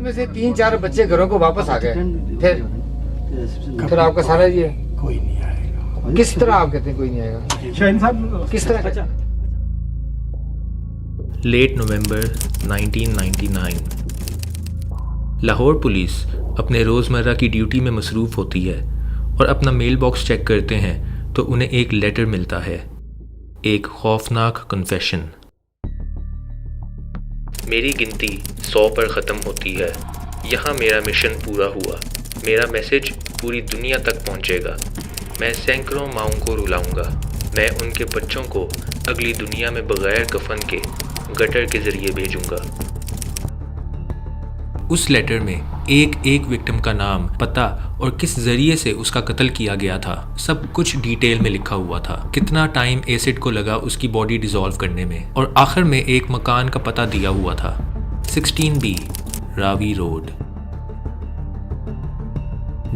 उसमें से 3-4 बच्चे घरों को वापस आ गए, फिर आपका सारा ये कोई नहीं आएगा। किस तरह आप कहते हैं कोई नहीं आएगा? शाहीन साहब किस तरह? लेट नवंबर 1999। लाहौर पुलिस अपने रोज़मर्रा की ड्यूटी में मसरूफ़ होती है और अपना मेल बॉक्स चेक करते हैं तो उन्हें एक लेटर मिलता है, एक खौफनाक कन्फेशन। मेरी गिनती 100 पर ख़त्म होती है। यहाँ मेरा मिशन पूरा हुआ। मेरा मैसेज पूरी दुनिया तक पहुँचेगा। मैं सैकड़ों माओं को रुलाऊंगा। मैं उनके बच्चों को अगली दुनिया में बग़ैर कफन के गटर के ज़रिए भेजूंगा। उस लेटर में एक एक विक्टिम का नाम, पता और किस ज़रिए से उसका कत्ल किया गया था, सब कुछ डिटेल में लिखा हुआ था। कितना टाइम एसिड को लगा उसकी बॉडी डिसॉल्व करने में, और आखिर में एक मकान का पता दिया हुआ था, 16B Ravi road.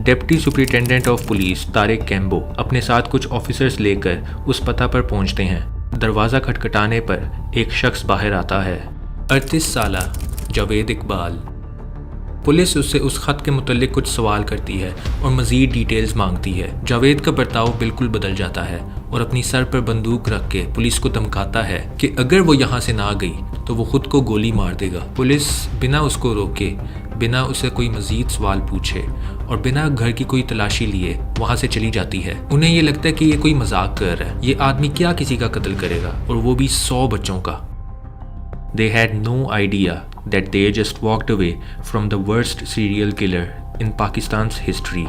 Deputy superintendent of police Tariq combo अपने साथ कुछ ऑफिसर्स लेकर उस पता पर पहुंचते हैं। दरवाज़ा खटखटाने पर एक शख्स बाहर आता है, 38 साला जावेद इकबाल। पुलिस उससे उस ख़त के मुतल्लिक कुछ सवाल करती है और मज़ीद डिटेल्स मांगती है। जावेद का बर्ताव बिल्कुल बदल जाता है और अपनी सर पर बंदूक रख के पुलिस को धमकाता है कि अगर वो यहाँ से ना गई तो वो खुद को गोली मार देगा। पुलिस बिना उसको रोके, बिना उसे कोई मज़ीद सवाल पूछे और बिना घर की कोई तलाशी लिए वहाँ से चली जाती है। उन्हें ये लगता है कि ये कोई मजाक कर रहा है, ये आदमी क्या किसी का कत्ल करेगा, और वो भी 100 बच्चों का। They had no idea that they just walked away from the worst serial killer in Pakistan's history.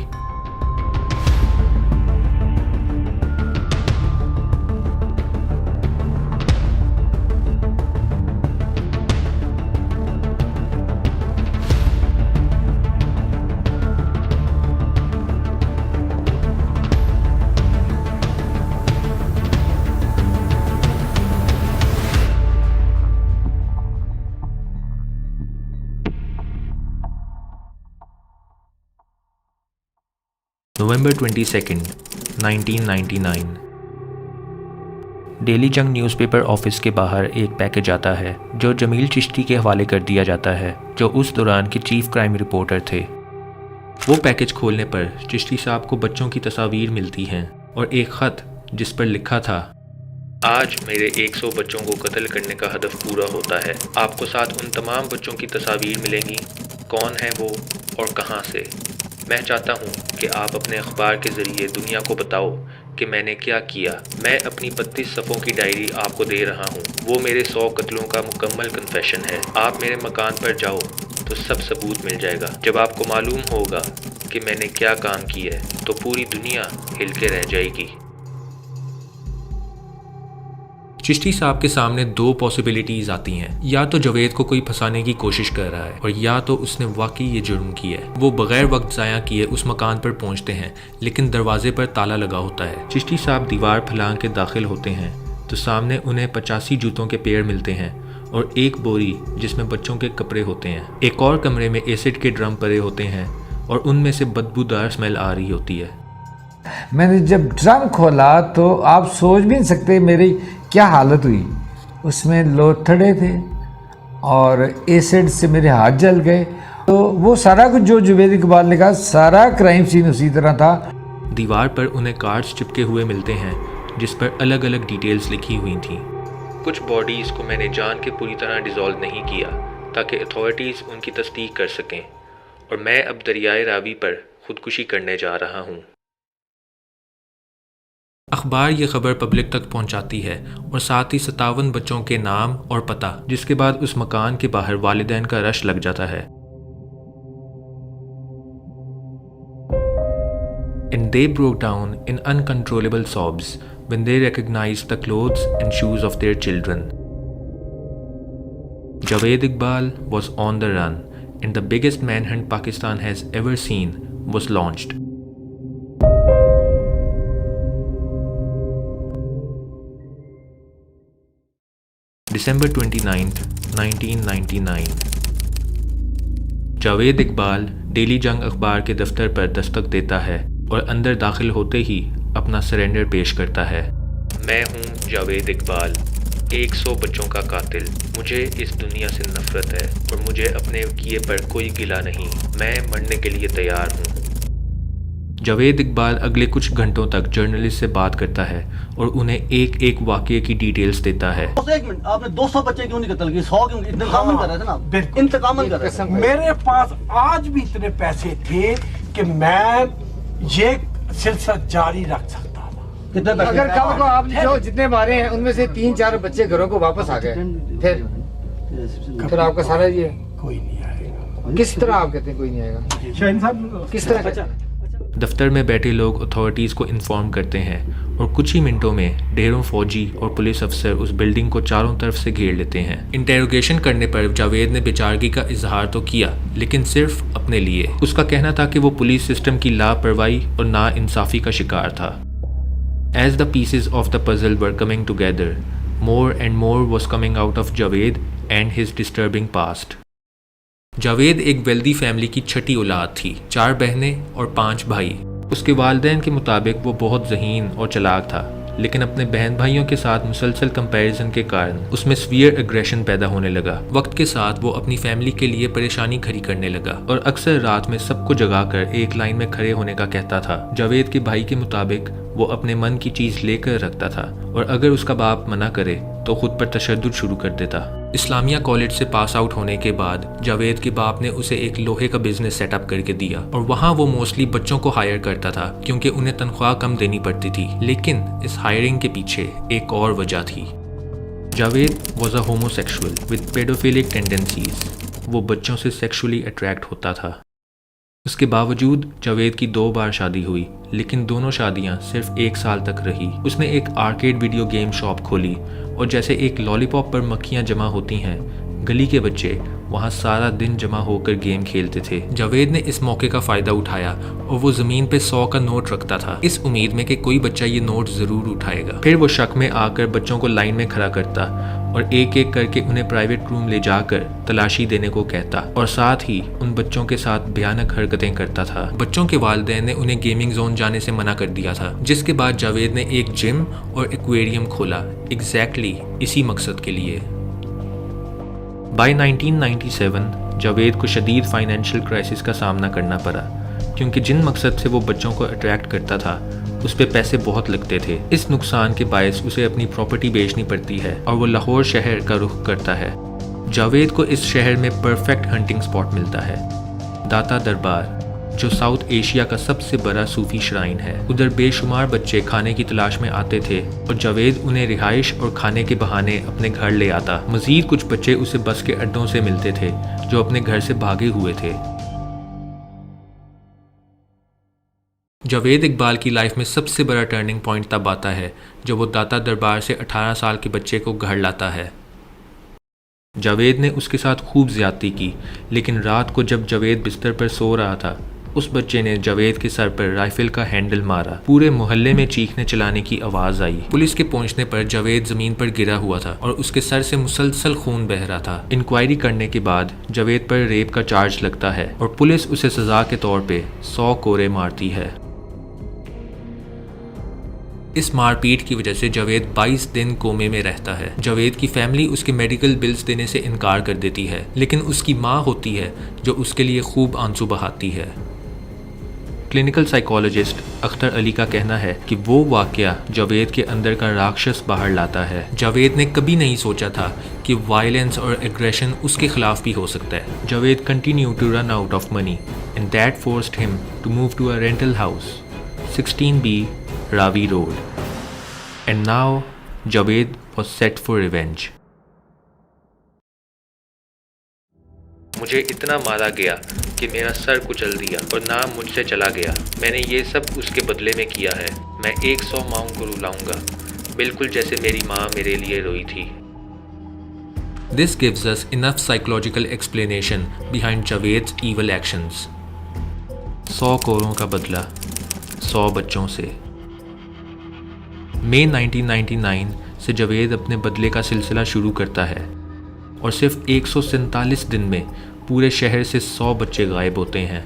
November 22nd, 1999। Daily जंग न्यूज़पेपर ऑफिस के बाहर एक पैकेज आता है जो जमील चिश्ती के हवाले कर दिया जाता है, जो उस दौरान के चीफ क्राइम रिपोर्टर थे। वो पैकेज खोलने पर चिश्ती साहब को बच्चों की तस्वीर मिलती हैं और एक ख़त जिस पर लिखा था, आज मेरे 100 बच्चों को कत्ल करने का हदफ पूरा होता है। आपको साथ उन तमाम बच्चों की तस्वीर मिलेंगी। कौन है वो और कहाँ से? मैं चाहता हूँ कि आप अपने अखबार के ज़रिए दुनिया को बताओ कि मैंने क्या किया। मैं अपनी 32 सफ़ों की डायरी आपको दे रहा हूँ। वो मेरे 100 कत्लों का मुकम्मल कन्फेशन है। आप मेरे मकान पर जाओ तो सब सबूत मिल जाएगा। जब आपको मालूम होगा कि मैंने क्या काम किया है तो पूरी दुनिया हिल के रह जाएगी। चिश्ती साहब के सामने 2 पॉसिबिलिटीज़ आती हैं। या तो जावेद को कोई फंसाने की कोशिश कर रहा है और या तो उसने वाकई ये जुर्म किया है। वो बगैर वक्त ज़ाया किए उस मकान पर पहुंचते हैं, लेकिन दरवाजे पर ताला लगा होता है। चिश्ती साहब दीवार फैलांग के दाखिल होते हैं तो सामने उन्हें 85 जूतों के पेड़ मिलते हैं और एक बोरी जिसमें बच्चों के कपड़े होते हैं। एक और कमरे में एसिड के ड्रम पड़े होते हैं और उनमें से बदबूदार स्मेल आ रही होती है। मैंने जब ड्रम खोला तो आप सोच भी नहीं सकते मेरी क्या हालत हुई। उसमें लोथड़े थे और एसिड से मेरे हाथ जल गए। तो वो सारा कुछ जो जावेद इकबाल ने कहा, सारा क्राइम सीन उसी तरह था। दीवार पर उन्हें कार्ड्स चिपके हुए मिलते हैं जिस पर अलग अलग डिटेल्स लिखी हुई थीं। कुछ बॉडीज़ को मैंने जान के पूरी तरह डिसॉल्व नहीं किया ताकि अथॉरिटीज़ उनकी तस्दीक कर सकें, और मैं अब दरियाए रावी पर खुदकुशी करने जा रहा हूँ। अखबार ये खबर पब्लिक तक पहुंचाती है और साथ ही 57 बच्चों के नाम और पता, जिसके बाद उस मकान के बाहर वालिदैन का रश लग जाता है। And they broke down in uncontrollable sobs when they recognized the clothes and shoes of their children. Javed Iqbal was on the run and the biggest manhunt Pakistan has ever seen was launched. December 29th, 1999। Javed Iqbal daily जंग अखबार के दफ्तर पर दस्तक देता है और अंदर दाखिल होते ही अपना सरेंडर पेश करता है। मैं हूँ जावेद इकबाल, 100 बच्चों का कातिल। मुझे इस दुनिया से नफरत है और मुझे अपने किए पर कोई गिला नहीं। मैं मरने के लिए तैयार हूँ। जावेद इकबाल अगले कुछ घंटों तक जर्नलिस्ट से बात करता है और उन्हें एक एक वाकये की डिटेल्स देता है। एक मिनट, आपने 200 बच्चे क्यों नहीं कत्ल किए? 100 क्यों? इंतकामन कर रहे थे ना आप? बिल्कुल। इंतकामन कर रहे थे। मेरे पास आज भी इतने पैसे थे कि मैं ये सिलसिला जारी रख सकता था। कितने पैसे? अगर कल को आप जो जितने मारे हैं उनमें से 3-4 बच्चे घरों को वापस आ गए, फिर आपका सारा ये कोई नहीं आएगा। किस तरह आप कहते हैं कोई नहीं आएगा? शाहीन साहब किस तरह? दफ्तर में बैठे लोग अथॉरिटीज़ को इन्फॉर्म करते हैं और कुछ ही मिनटों में ढेरों फौजी और पुलिस अफसर उस बिल्डिंग को चारों तरफ से घेर लेते हैं। इंटेरोगेशन करने पर जावेद ने बेचारगी का इजहार तो किया, लेकिन सिर्फ अपने लिए। उसका कहना था कि वो पुलिस सिस्टम की लापरवाही और नाइंसाफ़ी का शिकार था। As the pieces of the puzzle were coming together, more and more was coming out of Javed and his disturbing past. Javed एक वेल्दी फैमिली की छठी औलाद थी, 4 बहनें और 5 भाई। उसके वालिदैन के मुताबिक वो बहुत ज़हीन और चालाक था, लेकिन अपने बहन भाइयों के साथ मुसलसल कंपैरिजन के कारण उसमें सीवियर एग्रेशन पैदा होने लगा। वक्त के साथ वो अपनी फैमिली के लिए परेशानी खड़ी करने लगा और अक्सर रात में सबको जगाकर एक लाइन में खड़े होने का कहता था। जावेद के भाई के मुताबिक वो अपने मन की चीज़ लेकर रखता था और अगर उसका बाप मना करे तो खुद पर तशद्दुद शुरू कर देता। इस्लामिया कॉलेज से पास आउट होने के बाद जावेद के बाप ने उसे एक लोहे का बिजनेस सेटअप करके दिया और वहाँ वो मोस्टली बच्चों को हायर करता था क्योंकि उन्हें तनख्वाह कम देनी पड़ती थी। लेकिन इस हायरिंग के पीछे एक और वजह थी। Javed was a homosexual with paedophilic tendencies. वो बच्चों से सेक्सुअली अट्रैक्ट होता था। उसके बावजूद जावेद की 2 बार शादी हुई, लेकिन दोनों शादियां सिर्फ 1 साल तक रही। उसने एक आर्केड वीडियो गेम शॉप खोली और जैसे एक लॉलीपॉप पर मक्खियां जमा होती हैं, गली के बच्चे वहां सारा दिन जमा होकर गेम खेलते थे। जावेद ने इस मौके का फ़ायदा उठाया और वो ज़मीन पे 100 का नोट रखता था, इस उम्मीद में कि कोई बच्चा ये नोट ज़रूर उठाएगा। फिर वो शक में आकर बच्चों को लाइन में खड़ा करता और एक एक करके उन्हें प्राइवेट रूम ले जाकर तलाशी देने को कहता और साथ ही उन बच्चों के साथ भयानक हरकतें करता था। बच्चों के वालिदैन ने उन्हें गेमिंग जोन जाने से मना कर दिया था, जिसके बाद जावेद ने एक जिम और एक्वेरियम खोला एग्जैक्टली इसी मकसद के लिए। बाय 1997 जावेद को शदीद फाइनेंशियल क्राइसिस का सामना करना पड़ा क्योंकि जिन मकसद से वो बच्चों को अट्रैक्ट करता था उस पे पैसे बहुत लगते थे। इस नुकसान के बायस उसे अपनी प्रॉपर्टी बेचनी पड़ती है और वो लाहौर शहर का रुख करता है। जावेद को इस शहर में परफेक्ट हंटिंग स्पॉट मिलता है, दाता दरबार, जो साउथ एशिया का सबसे बड़ा सूफी श्राइन है। उधर बेशुमार बच्चे खाने की तलाश में आते थे और जावेद उन्हें रिहाइश और खाने के बहाने अपने घर ले आता। मजीद कुछ बच्चे उसे बस के अड्डों से मिलते थे जो अपने घर से भागे हुए थे। जावेद इकबाल की लाइफ में सबसे बड़ा टर्निंग पॉइंट तब आता है जब वो दाता दरबार से 18 साल के बच्चे को घर लाता है। जावेद ने उसके साथ खूब ज्यादती की, लेकिन रात को जब जावेद बिस्तर पर सो रहा था उस बच्चे ने जावेद के सर पर राइफल का हैंडल मारा। पूरे मोहल्ले में चीखने चलाने की आवाज आई। पुलिस के पहुंचने पर जावेद जमीन पर गिरा हुआ था और उसके सर से मुसलसल खून बह रहा था। इंक्वायरी करने के बाद जावेद पर रेप का चार्ज लगता है और पुलिस उसे सजा के तौर पे 100 कोरे मारती है। इस मारपीट की वजह से जावेद 22 दिन कोमे में रहता है। जावेद की फैमिली उसके मेडिकल बिल्स देने से इनकार कर देती है, लेकिन उसकी माँ होती है जो उसके लिए खूब आंसू बहाती है। क्लिनिकल साइकोलॉजिस्ट अख्तर अली का कहना है कि वो वाकया जावेद के अंदर का राक्षस बाहर लाता है। जावेद ने कभी नहीं सोचा था कि वायलेंस और एग्रेशन उसके खिलाफ भी हो सकता है। Javed continue to run out of money and that forced him to move to a rental house 16B Ravi Road. And now Javed was set for revenge. मुझे इतना मारा गया कि मेरा सर कुचल दिया और नाम मुझसे चला गया। मैंने ये सब उसके बदले में किया है। मैं 100 माओं को रुलाऊंगा, बिल्कुल जैसे मेरी माँ मेरे लिए रोई थी। This gives us enough psychological explanation behind Javed's evil actions. 100 कोरों का बदला 100 बच्चों से। मई 1999 से जावेद अपने बदले का सिलसिला शुरू करता है और सिर्फ 147 दिन में पूरे शहर से 100 बच्चे गायब होते हैं।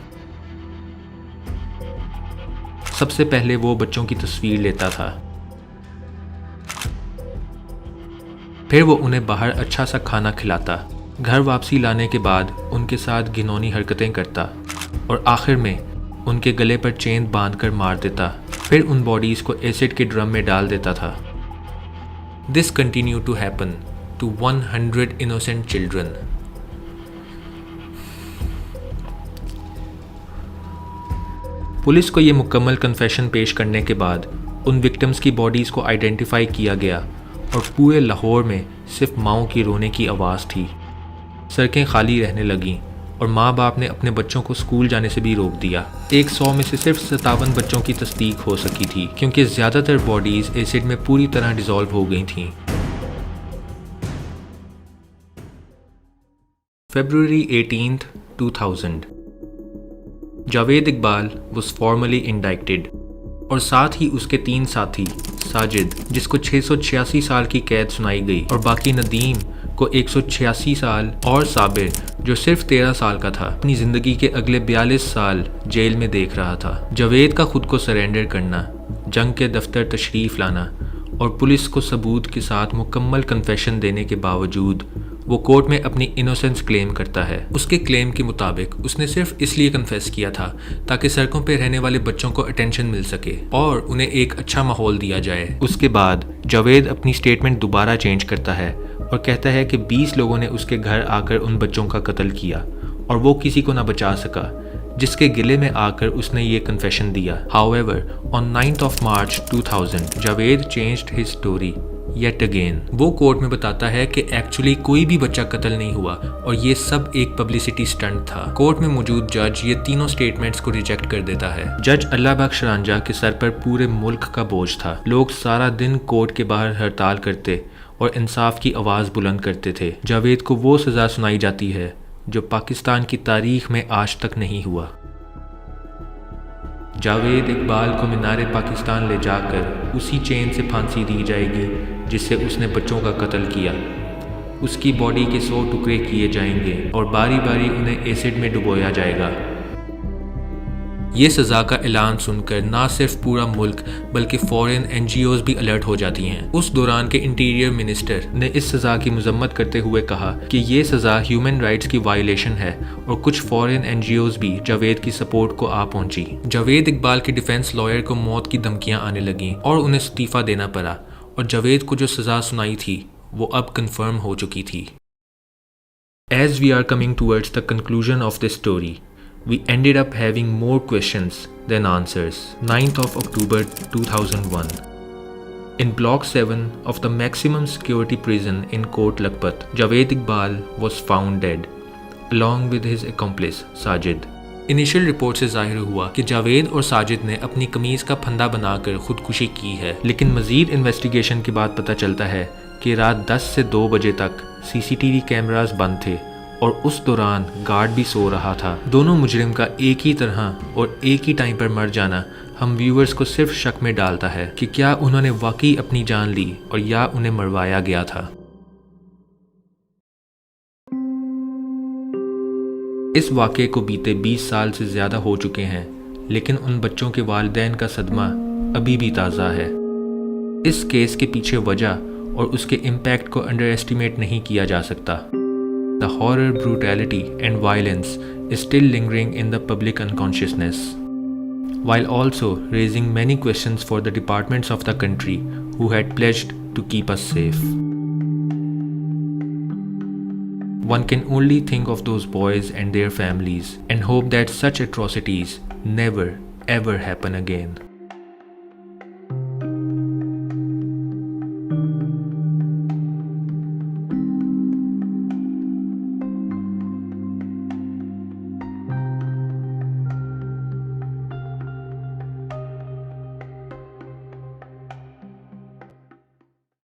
सबसे पहले वो बच्चों की तस्वीर लेता था। फिर वो उन्हें बाहर अच्छा सा खाना खिलाता, घर वापसी लाने के बाद उनके साथ घिनौनी हरकतें करता और आखिर में उनके गले पर चेन बांधकर मार देता। फिर उन बॉडीज़ को एसिड के ड्रम में डाल देता था। This continue to happen to 100 innocent children. Police को ये मुकम्मल कन्फेशन पेश करने के बाद उन विक्टिम्स की बॉडीज़ को आइडेंटिफाई किया गया और पूरे लाहौर में सिर्फ माओं की रोने की आवाज़ थी। सड़कें खाली रहने लगीं और माँ बाप ने अपने बच्चों को स्कूल जाने से भी रोक दिया। 100 में से सिर्फ 57 बच्चों की तस्दीक हो सकी थी क्योंकि ज़्यादातर बॉडीज़ एसिड में पूरी तरह डिज़ोल्व हो गई थीं। February 18th, 2000 Javed Iqbal was formally indicted और साथ ही उसके 3 साथी साजिद जिसको 686 साल की कैद सुनाई गई और बाकी नदीम को 186 साल और साबिर जो सिर्फ 13 साल का था अपनी ज़िंदगी के अगले 42 साल जेल में देख रहा था। जावेद का खुद को सरेंडर करना, जंग के दफ्तर तशरीफ़ लाना और पुलिस को सबूत के साथ मुकम्मल कन्फेशन देने के बावजूद वो कोर्ट में अपनी इनोसेंस क्लेम करता है। उसके क्लेम के मुताबिक उसने सिर्फ इसलिए कन्फेस किया था ताकि सड़कों पर रहने वाले बच्चों को अटेंशन मिल सके और उन्हें एक अच्छा माहौल दिया जाए। उसके बाद जावेद अपनी स्टेटमेंट दोबारा चेंज करता है और कहता है कि 20 लोगों ने उसके घर आकर उन बच्चों का कत्ल किया और वो किसी को ना बचा सका, जिसके गिले में आकर उसने ये कन्फेशन दिया। However, on 9th of March 2000, Javed changed his story yet again। वो कोर्ट में बताता है कि एक्चुअली कोई भी बच्चा कत्ल नहीं हुआ और ये सब एक पब्लिसिटी स्टंट था। कोर्ट में मौजूद जज ये तीनों स्टेटमेंट्स को रिजेक्ट कर देता है। जज अल्लाह बख्श रांझा के सर पर पूरे मुल्क का बोझ था। लोग सारा दिन कोर्ट के बाहर हड़ताल करते और इंसाफ की आवाज़ बुलंद करते थे। जावेद को वो सज़ा सुनाई जाती है जो पाकिस्तान की तारीख में आज तक नहीं हुआ। जावेद इकबाल को मीनार पाकिस्तान ले जाकर उसी चेन से फांसी दी जाएगी जिससे उसने बच्चों का कत्ल किया। उसकी बॉडी के 100 टुकड़े किए जाएंगे और बारी बारी उन्हें एसिड में डुबोया जाएगा। ये सज़ा का ऐलान सुनकर ना सिर्फ पूरा मुल्क बल्कि फॉरेन NGOs भी अलर्ट हो जाती हैं। उस दौरान के इंटीरियर मिनिस्टर ने इस सज़ा की मजम्मत करते हुए कहा कि ये सज़ा ह्यूमन राइट्स की वायलेशन है और कुछ फॉरेन NGOs भी जावेद की सपोर्ट को आ पहुंची। जावेद इकबाल के डिफेंस लॉयर को मौत की धमकियां आने लगीं और उन्हें इस्तीफ़ा देना पड़ा और जावेद को जो सज़ा सुनाई थी वो अब कन्फर्म हो चुकी थी। As we are coming towards the conclusion of this story, we ended up having more questions than answers. 9th of October 2001. In Block 7 of the maximum security prison in Kot Lakhpat, Javed Iqbal was found dead, along with his accomplice Sajid. Initial report से जाहिर हुआ कि जावेद और साजिद ने अपनी कमीज़ का फंदा बनाकर खुदकुशी की है, लेकिन मज़ीद इन्वेस्टिगेशन के बाद पता चलता है कि रात 10 से 2 बजे तक CCTV कैमरास बंद थे और उस दौरान गार्ड भी सो रहा था। दोनों मुजरिम का एक ही तरह और एक ही टाइम पर मर जाना हम व्यूअर्स को सिर्फ शक में डालता है कि क्या उन्होंने वाकई अपनी जान ली और या उन्हें मरवाया गया था। इस वाक़े को बीते 20 साल से ज़्यादा हो चुके हैं, लेकिन उन बच्चों के वालिदैन का सदमा अभी भी ताज़ा है। इस केस के पीछे वजह और उसके इम्पैक्ट को अंडर एस्टिमेट नहीं किया जा सकता। The horror, brutality and violence is still lingering in the public unconsciousness, while also raising many questions for the departments of the country who had pledged to keep us safe. One can only think of those boys and their families and hope that such atrocities never ever happen again.